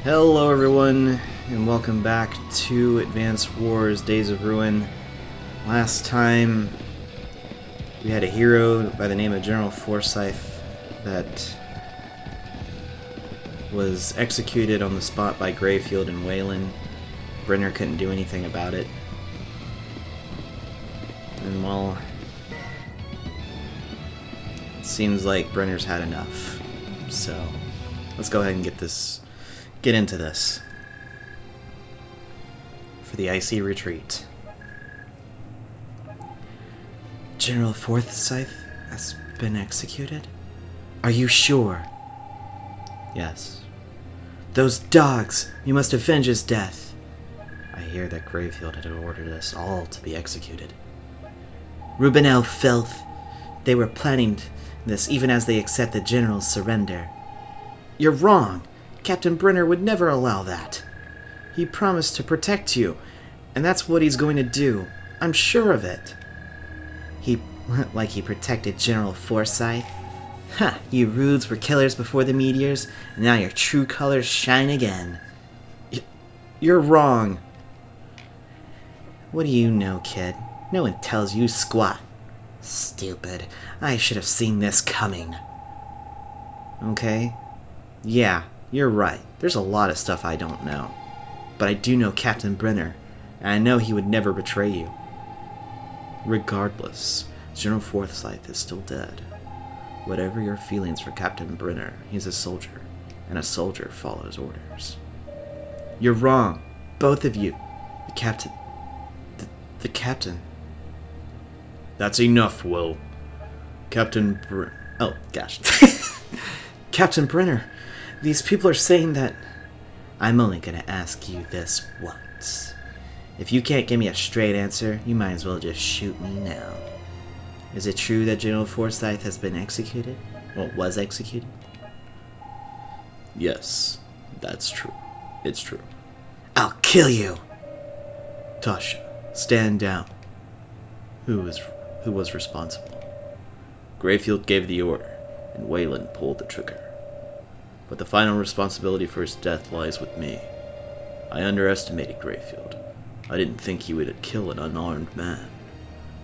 Hello everyone, and welcome back to Advanced Wars Days of Ruin. Last time, we had a hero by the name of General Forsyth that was executed on the spot by Greyfield and Waylon. Brenner couldn't do anything about it. And well, it seems like Brenner's had enough. So, let's go ahead and get into this for the icy retreat. General Forsyth has been executed? Are you sure? Yes. Those dogs! You must avenge his death. I hear that Greyfield had ordered us all to be executed. Rubinel filth! They were planning this even as they accept the General's surrender. You're wrong! Captain Brenner would never allow that. He promised to protect you, and that's what he's going to do. I'm sure of it. Like he protected General Forsyth? Ha! You Rudes were killers before the meteors, and now your true colors shine again. You're wrong. What do you know, kid? No one tells you squat. Stupid. I should have seen this coming. Okay? Yeah. You're right. There's a lot of stuff I don't know. But I do know Captain Brenner, and I know he would never betray you. Regardless, General Forsyth is still dead. Whatever your feelings for Captain Brenner, he's a soldier, and a soldier follows orders. You're wrong. Both of you. The captain... The captain. That's enough, Will. Oh, gosh. Captain Brenner. These people are saying that... I'm only gonna ask you this once. If you can't give me a straight answer, you might as well just shoot me now. Is it true that General Forsyth has been executed? Well, was executed? Yes, that's true. It's true. I'll kill you! Tasha, stand down. Who was responsible? Greyfield gave the order, and Waylon pulled the trigger. But the final responsibility for his death lies with me. I underestimated Greyfield. I didn't think he would kill an unarmed man.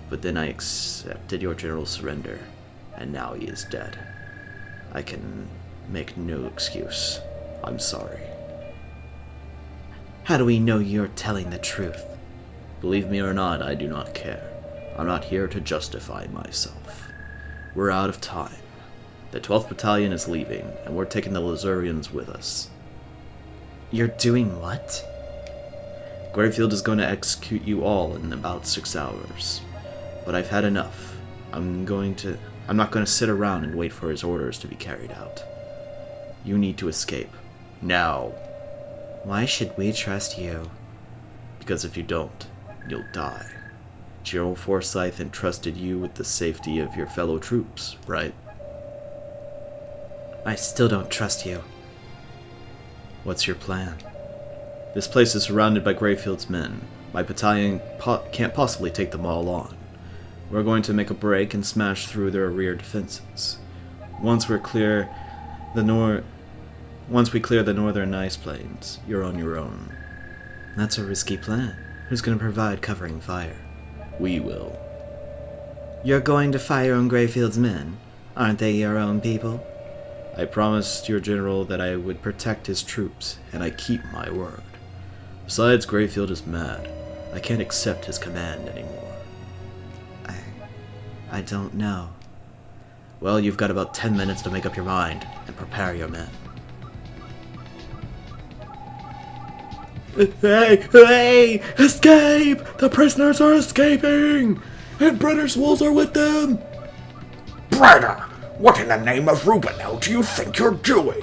But then I accepted your general's surrender, and now he is dead. I can make no excuse. I'm sorry. How do we know you're telling the truth? Believe me or not, I do not care. I'm not here to justify myself. We're out of time. The 12th Battalion is leaving, and we're taking the Lazurians with us. You're doing what? Greyfield is going to execute you all in about 6 hours. But I've had enough. I'm not going to sit around and wait for his orders to be carried out. You need to escape. Now. Why should we trust you? Because if you don't, you'll die. General Forsyth entrusted you with the safety of your fellow troops, right? I still don't trust you. What's your plan? This place is surrounded by Greyfield's men. My battalion can't possibly take them all on. We're going to make a break and smash through their rear defenses. Once we clear the northern ice plains, you're on your own. That's a risky plan. Who's going to provide covering fire? We will. You're going to fire on Greyfield's men? Aren't they your own people? I promised your general that I would protect his troops, and I keep my word. Besides, Greyfield is mad. I can't accept his command anymore. I don't know. Well, you've got about 10 minutes to make up your mind, and prepare your men. Hey! Escape! The prisoners are escaping! And Brenner's wolves are with them! Brenner! What in the name of Rubinel do you think you're doing?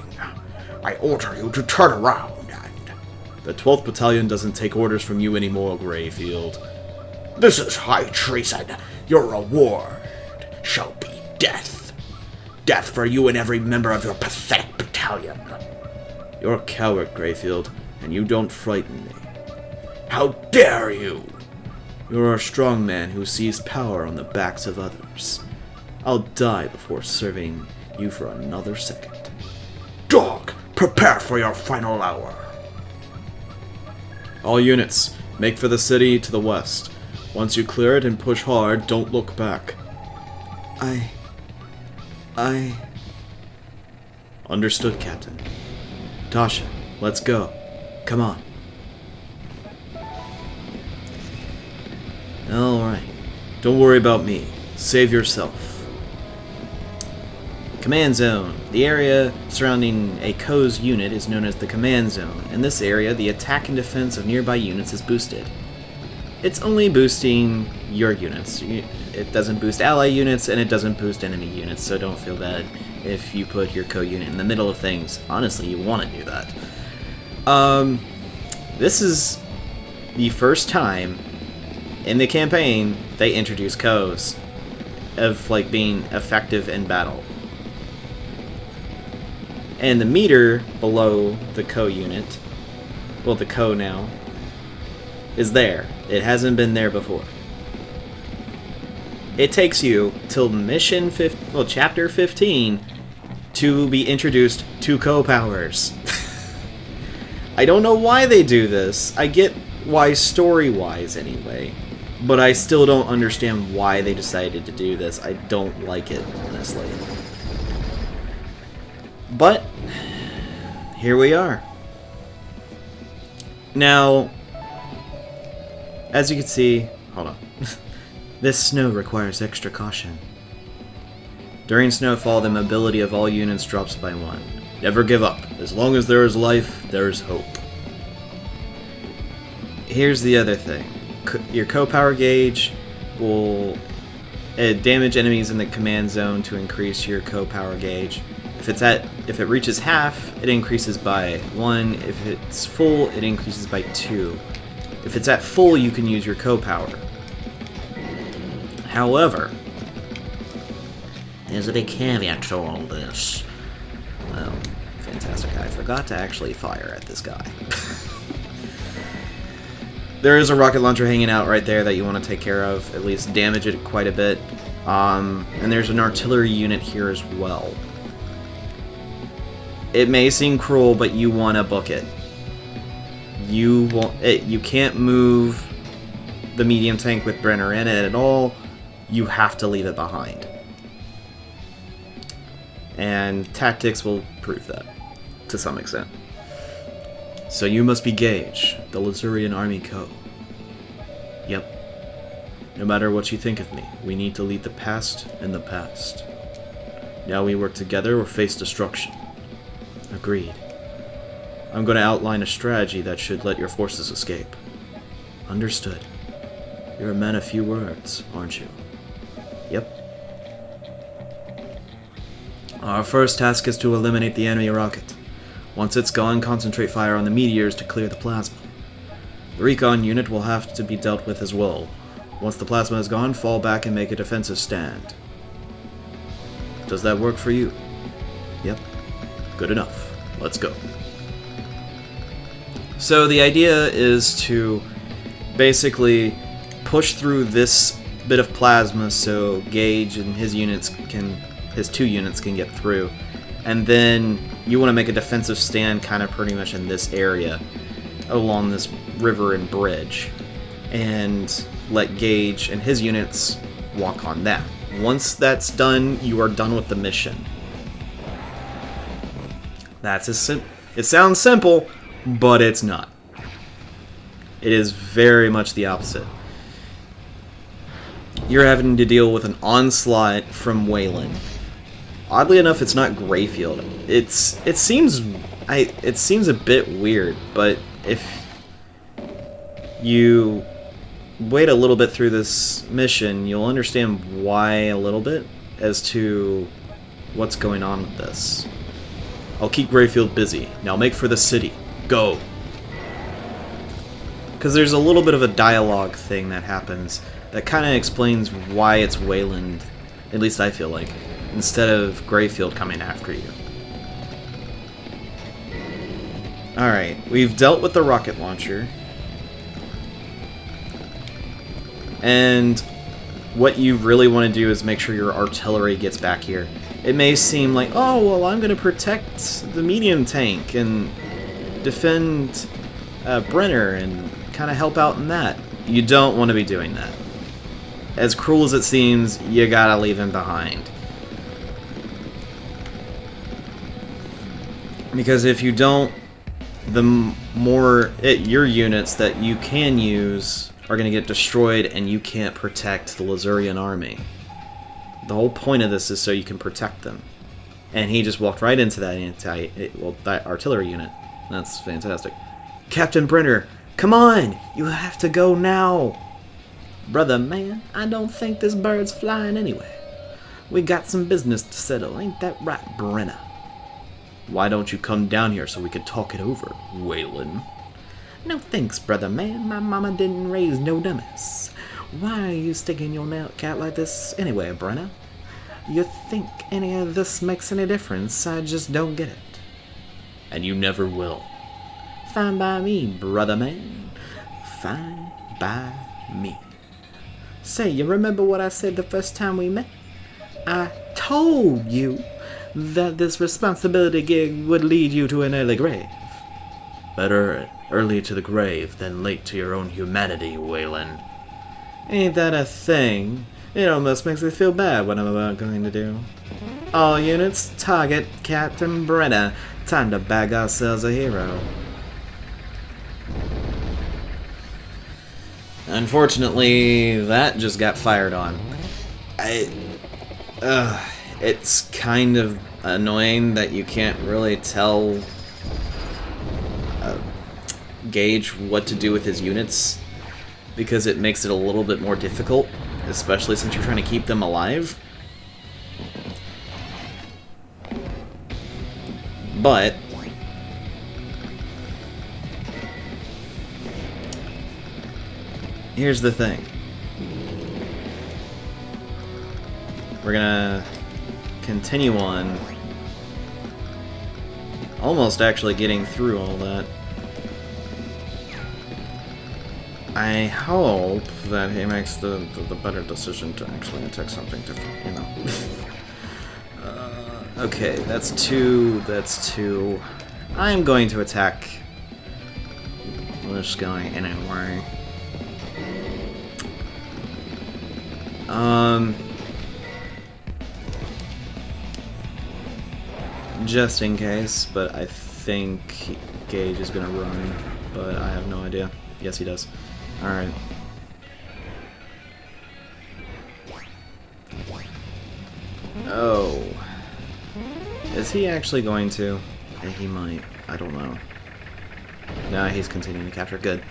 I order you to turn around and... The 12th Battalion doesn't take orders from you anymore, Greyfield. This is high treason. Your reward shall be death. Death for you and every member of your pathetic battalion. You're a coward, Greyfield, and you don't frighten me. How dare you! You're a strong man who sees power on the backs of others. I'll die before serving you for another second. Dog, prepare for your final hour. All units, make for the city to the west. Once you clear it and push hard, don't look back. I... Understood, Captain. Tasha, let's go. Come on. Alright. Don't worry about me. Save yourself. Command Zone. The area surrounding a Co's unit is known as the Command Zone. In this area, the attack and defense of nearby units is boosted. It's only boosting your units. It doesn't boost ally units, and it doesn't boost enemy units, so don't feel bad if you put your co-unit in the middle of things. Honestly, you want to do that. This is the first time in the campaign they introduce co's of like being effective in battle. And the meter below the co unit, well, the co now, is there. It hasn't been there before. It takes you till chapter 15 to be introduced to co-powers. I don't know why they do this. I get why story-wise anyway, but I still don't understand why they decided to do this. I don't like it, honestly. But here we are. Now, as you can see, hold on. This snow requires extra caution. During snowfall, the mobility of all units drops by 1. Never give up. As long as there is life, there is hope. Here's the other thing. Your co-power gauge will damage enemies in the command zone to increase your co-power gauge. If it reaches half, it increases by 1. If it's full, it increases by 2. If it's at full, you can use your co-power. However, there's a big caveat to all this. Well, fantastic. I forgot to actually fire at this guy. There is a rocket launcher hanging out right there that you want to take care of, at least damage it quite a bit. And there's an artillery unit here as well. It may seem cruel, but you want to book it. You can't move the medium tank with Brenner in it at all. You have to leave it behind. And tactics will prove that, to some extent. So you must be Gage, the Lazurian Army Co. Yep. No matter what you think of me, we need to leave the past in the past. Now we work together or face destruction. Agreed. I'm going to outline a strategy that should let your forces escape. Understood. You're a man of few words, aren't you? Yep. Our first task is to eliminate the enemy rocket. Once it's gone, concentrate fire on the meteors to clear the plasma. The recon unit will have to be dealt with as well. Once the plasma is gone, fall back and make a defensive stand. Does that work for you? Yep. Good enough. Let's go. So the idea is to basically push through this bit of plasma so Gage and his 2 units can get through. And then you want to make a defensive stand kind of pretty much in this area along this river and bridge, and let Gage and his units walk on that. Once that's done, you are done with the mission. It sounds simple, but it's not. It is very much the opposite. You're having to deal with an onslaught from Waylon. Oddly enough, it's not Greyfield. It seems a bit weird, but if you wait a little bit through this mission, you'll understand why a little bit as to what's going on with this. I'll keep Greyfield busy. Now make for the city. Go! Because there's a little bit of a dialogue thing that happens that kind of explains why it's Waylon, at least I feel like, instead of Greyfield coming after you. Alright, we've dealt with the rocket launcher. And what you really want to do is make sure your artillery gets back here. It may seem like, oh, well, I'm going to protect the medium tank and defend Brenner and kind of help out in that. You don't want to be doing that. As cruel as it seems, you gotta leave him behind. Because if you don't, the more your units that you can use are going to get destroyed, and you can't protect the Lazurian army. The whole point of this is so you can protect them. And he just walked right into that that artillery unit. That's fantastic. Captain Brenner, come on! You have to go now! Brother, man, I don't think this bird's flying anyway. We got some business to settle, ain't that right, Brenner? Why don't you come down here so we can talk it over, Waylon? No thanks, brother man. My mama didn't raise no dummies. Why are you sticking your nail cat like this anyway, Brenner? You think any of this makes any difference? I just don't get it. And you never will. Fine by me, brother man. Fine by me. Say, you remember what I said the first time we met? I told you that this responsibility gig would lead you to an early grave. Better early to the grave than late to your own humanity, Waylon. Ain't that a thing? It almost makes me feel bad what I'm about going to do. All units, target Captain Brenner. Time to bag ourselves a hero. Unfortunately, that just got fired on. It's kind of annoying that you can't really tell, gauge what to do with his units, because it makes it a little bit more difficult, especially since you're trying to keep them alive. But here's the thing. We're gonna continue on, almost actually getting through all that. I hope that he makes the better decision to actually attack something different, you know. Okay, that's two. I'm going to attack this guy anyway. Just in case, but I think Gage is gonna run, but I have no idea. Yes, he does. Alright. Oh. Is he actually going to? Yeah, he might. I don't know. Nah, he's continuing to capture. Good.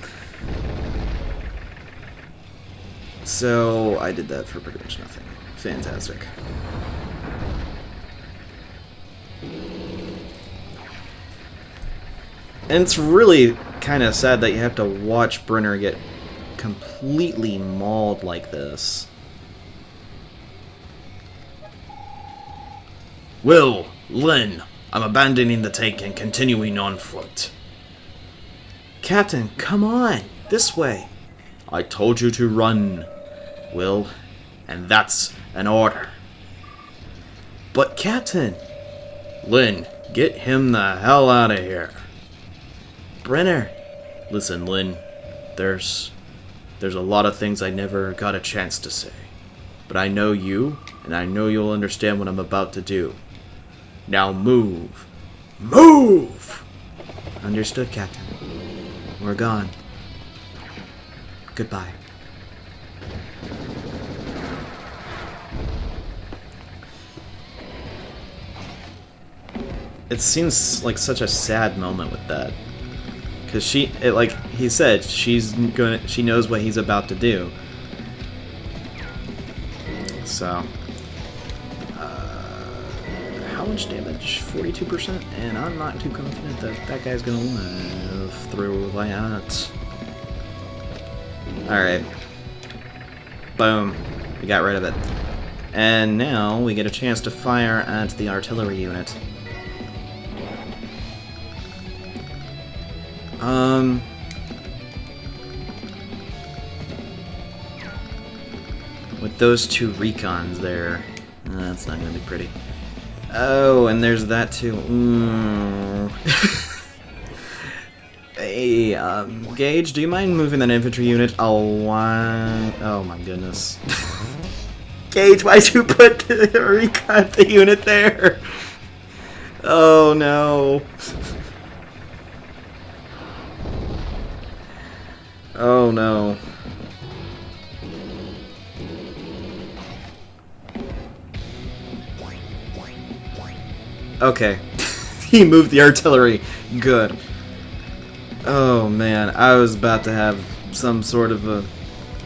So, I did that for pretty much nothing. Fantastic. And it's really kind of sad that you have to watch Brenner get completely mauled like this. Will, Lynn, I'm abandoning the take and continuing on foot. Captain, come on! This way! I told you to run, Will, and that's an order. But Captain! Lynn, get him the hell out of here. Brenner! Listen, Lynn, there's a lot of things I never got a chance to say. But I know you, and I know you'll understand what I'm about to do. Now move. Move! Understood, Captain. We're gone. Goodbye. It seems like such a sad moment with that. Because like he said, she knows what he's about to do. So, how much damage? 42%, and I'm not too confident that that guy's gonna live through that. All right, boom, we got rid of it, and now we get a chance to fire at the artillery unit. With those two recons there, that's not gonna be pretty. Oh, and there's that too. Hey, Gage, do you mind moving that infantry unit a line? Oh my goodness. Gage, why'd you put the unit there? Oh no. Oh no. Okay. He moved the artillery. Good. Oh man, I was about to have some sort of a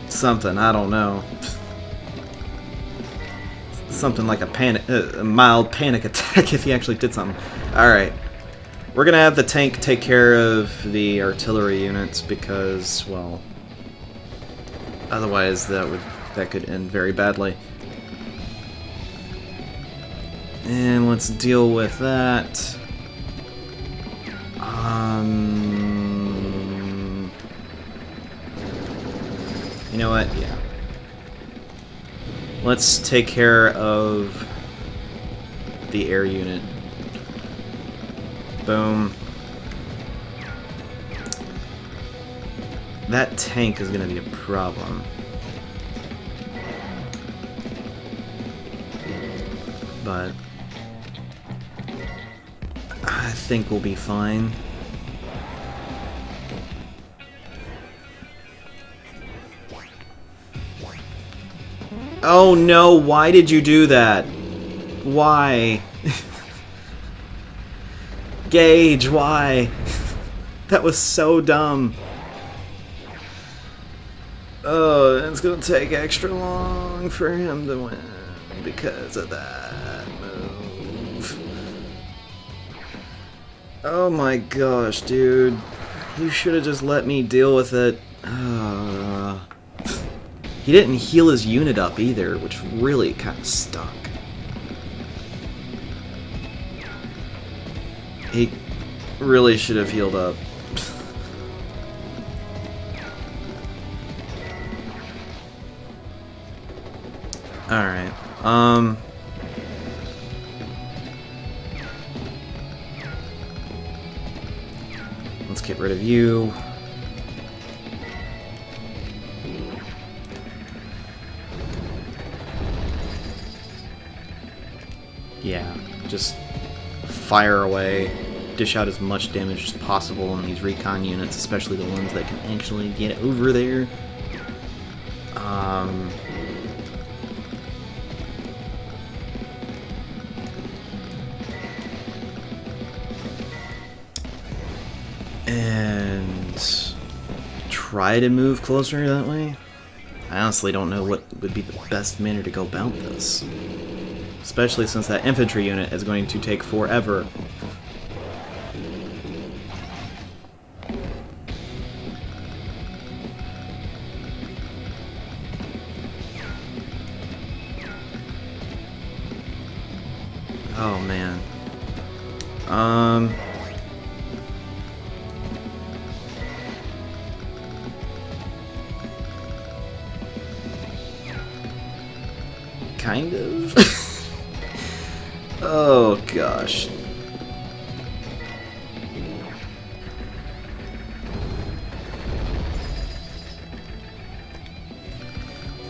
something, I don't know. Something like a mild panic attack if he actually did something. Alright. We're gonna have the tank take care of the artillery units because, well, otherwise that could end very badly. And let's deal with that. You know what? Yeah. Let's take care of the air unit. Boom. That tank is going to be a problem. But I think we'll be fine. Oh no, why did you do that? Why? Gage, why? That was so dumb. Oh, it's gonna take extra long for him to win because of that move. Oh my gosh, dude. You should have just let me deal with it. He didn't heal his unit up either, which really kind of stunk. He really should have healed up. Alright, let's get rid of you. Yeah, just fire away, dish out as much damage as possible on these recon units, especially the ones that can actually get over there. And try to move closer that way. I honestly don't know what would be the best manner to go about this. Especially since that infantry unit is going to take forever. Oh man. Kind of. Oh gosh.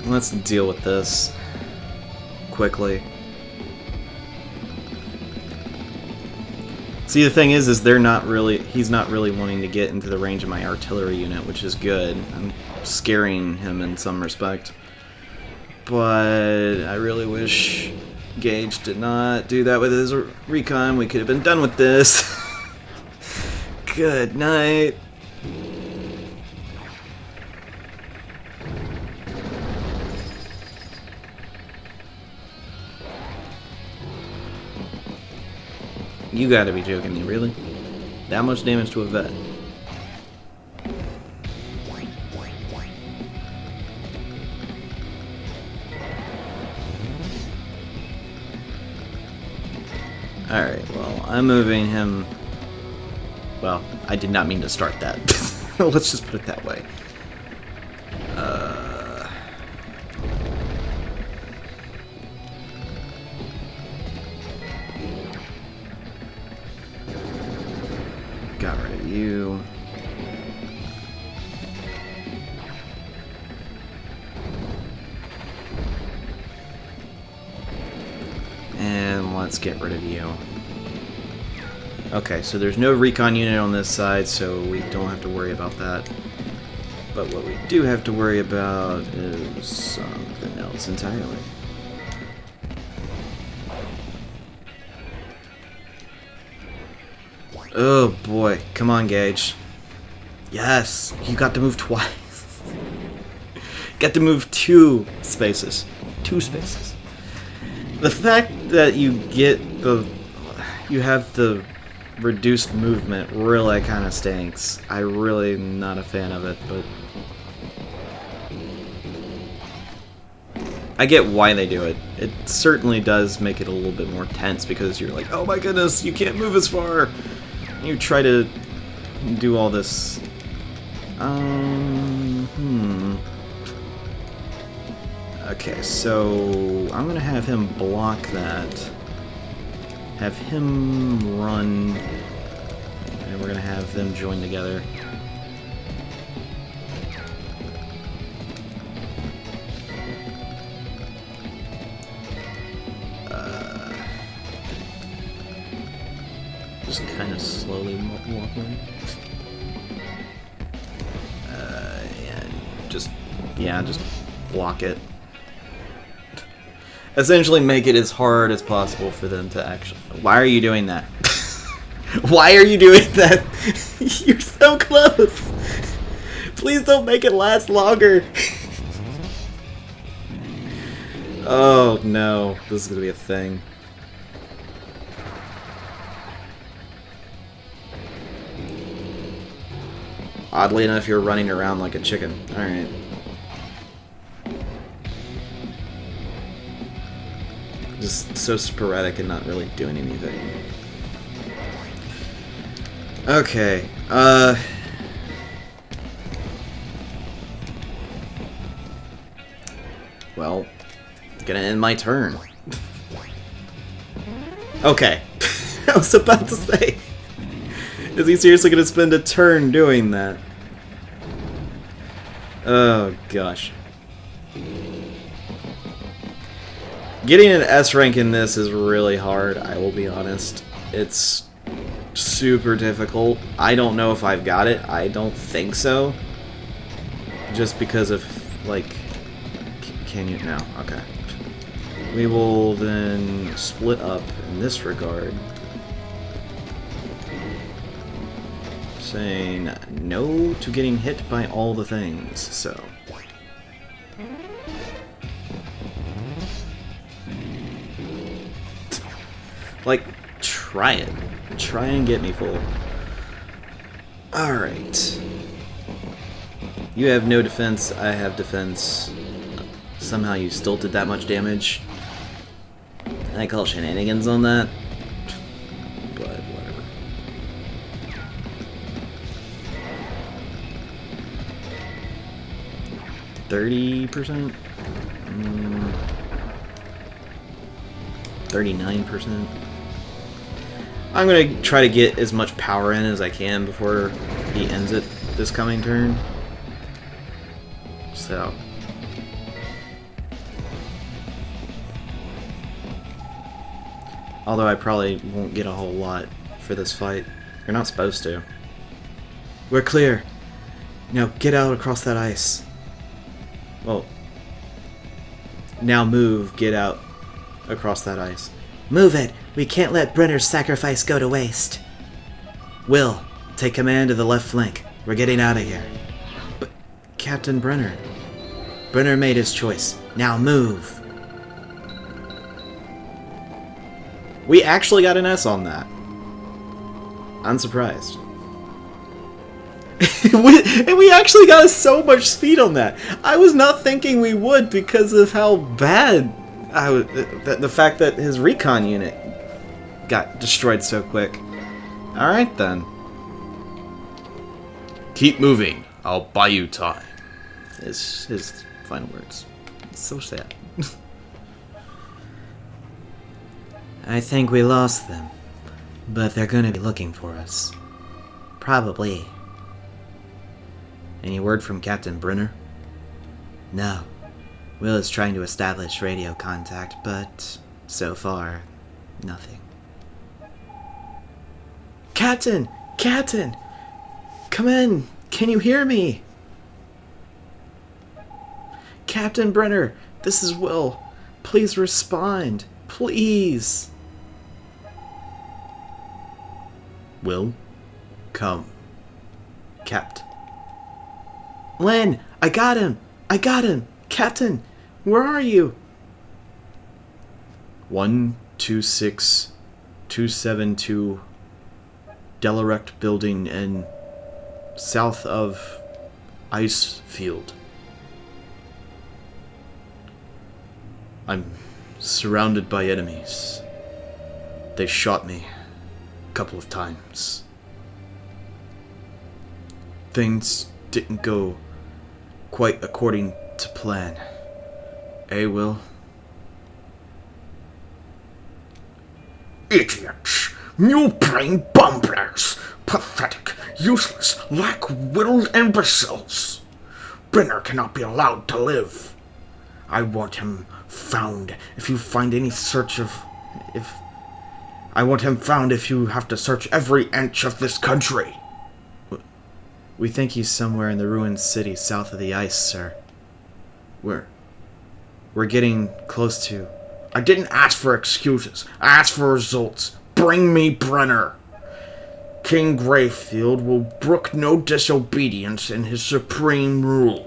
Let's deal with this quickly. See, the thing is he's not really wanting to get into the range of my artillery unit, which is good. I'm scaring him in some respect. But I really wish Gage did not do that with his recon. We could have been done with this. Good night. You gotta be joking me, really? That much damage to a vet? Alright, well, I'm moving him... Well, I did not mean to start that. Let's just put it that way. Got rid of you. let's get rid of you. Okay, so there's no recon unit on this side, so we don't have to worry about that. But what we do have to worry about is something else entirely. Oh boy, come on, Gage. Yes, you got to move twice. Got to move 2 spaces. 2 spaces. The fact that you have the reduced movement really kind of stinks. I really am not a fan of it, but I get why they do it. It certainly does make it a little bit more tense because you're like, oh my goodness, you can't move as far. You try to do all this. Okay, so I'm gonna have him block that. Have him run, and we're gonna have them join together. Just kind of slowly walking. Just block it. Essentially make it as hard as possible for them to actually... Why are you doing that? Why are you doing that? You're so close! Please don't make it last longer! Oh no, this is gonna be a thing. Oddly enough, you're running around like a chicken. Alright. Just so sporadic and not really doing anything. Okay, well, gonna end my turn. Okay. I was about to say, is he seriously gonna spend a turn doing that? Oh gosh. Getting an S rank in this is really hard, I will be honest. It's super difficult. I don't know if I've got it. I don't think so. Just because of, like... Can you? No. Okay. We will then split up in this regard. Saying no to getting hit by all the things, so... Like, try it. Try and get me full. Alright. You have no defense, I have defense. Somehow you still did that much damage. And I call shenanigans on that. But whatever. %? 39%? I'm gonna try to get as much power in as I can before he ends it this coming turn. So. Although I probably won't get a whole lot for this fight. You're not supposed to. We're clear. Now get out across that ice. Well. Now move, get out across that ice. Move it! We can't let Brenner's sacrifice go to waste. Will, take command of the left flank. We're getting out of here. But, Captain Brenner... Brenner made his choice. Now move! We actually got an S on that. I'm surprised. And we actually got so much speed on that. I was not thinking we would because of how bad the fact that his recon unit got destroyed so quick. Alright then. Keep moving. I'll buy you time. His final words. It's so sad. I think we lost them, but they're gonna be looking for us. Probably. Any word from Captain Brenner? No. Will is trying to establish radio contact, but so far, Nothing. Captain! Captain! Come in! Can you hear me? Captain Brenner, this is Will. Please respond. Please. Will, come. Capt. Len, I got him! I got him! Captain, where are you? 126272 Delarect Building and south of Ice Field. I'm surrounded by enemies. They shot me a couple of times. Things didn't go quite according to plan. Will? Idiots! Mule-brain bumblers! Pathetic, useless, lack-willed imbeciles! Brenner cannot be allowed to live. I want him found if you find any search of... I want him found if you have to search every inch of this country. We think he's somewhere in the ruined city south of the ice, sir. We're getting close to... I didn't ask for excuses. I asked for results. Bring me Brenner. King Greyfield will brook no disobedience in his supreme rule.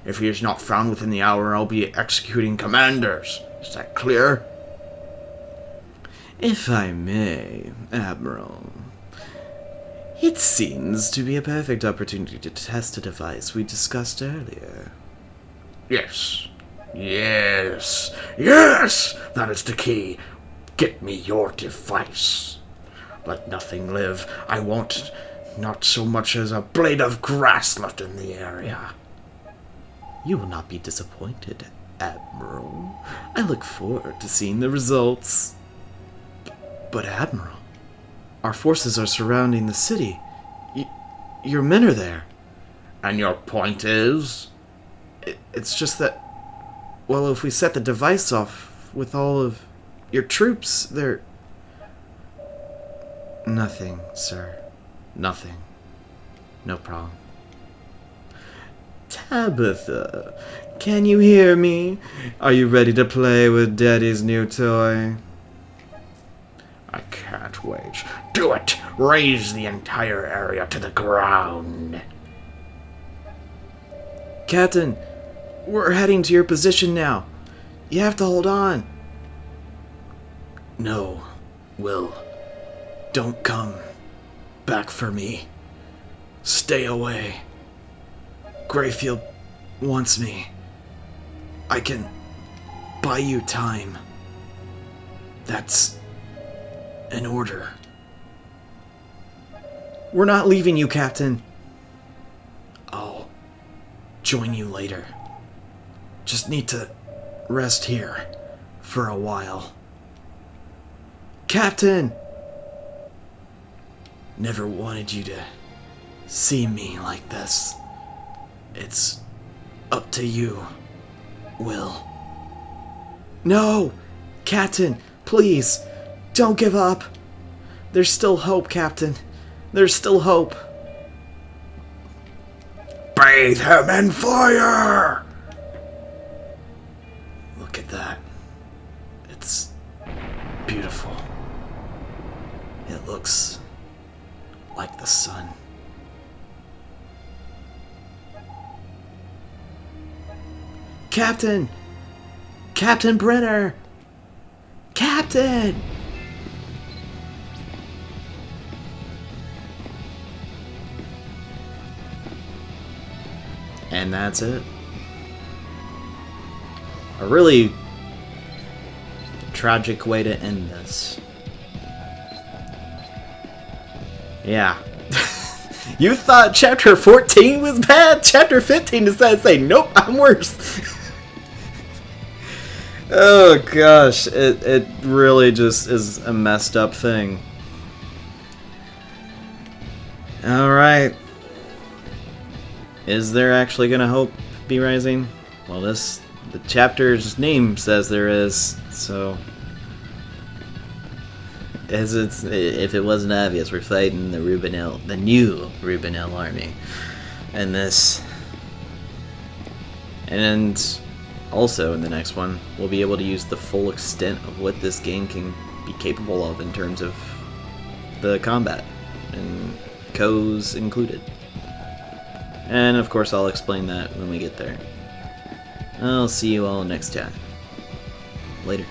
If he is not found within the hour, I'll be executing commanders. Is that clear? If I may, Admiral. It seems to be a perfect opportunity to test a device we discussed earlier. Yes. Yes. Yes! That is the key. Get me your device. Let nothing live. I want not so much as a blade of grass left in the area. You will not be disappointed, Admiral. I look forward to seeing the results. But Admiral, our forces are surrounding the city. Your men are there. And your point is? It's just that, well, if we set the device off with all of your troops, they're... Nothing, sir. Nothing. No problem. Tabitha, can you hear me? Are you ready to play with Daddy's new toy? I can't wait. Do it! Raise the entire area to the ground. Captain, we're heading to your position now. You have to hold on. No, Will. Don't come back for me. Stay away. Greyfield wants me. I can buy you time. That's an order. We're not leaving you, Captain. I'll join you later. Just need to rest here for a while. Captain! Never wanted you to see me like this. It's up to you, Will. No! Captain, please, don't give up. There's still hope, Captain. There's still hope. Bathe him in fire! Look at that. It's beautiful. It looks like the sun. Captain! Captain Brenner! Captain! And that's it. A really tragic way to end this. Yeah. You thought chapter 14 was bad? Chapter 15 decided to say, nope, I'm worse. Oh gosh, it really just is a messed up thing. Alright. Is there actually gonna hope be rising? Well, the chapter's name says there is, so As if it wasn't obvious, we're fighting the new Rubinel army, and this, and also in the next one, we'll be able to use the full extent of what this game can be capable of in terms of the combat, and Ko's included. And of course, I'll explain that when we get there. I'll see you all next time. Later.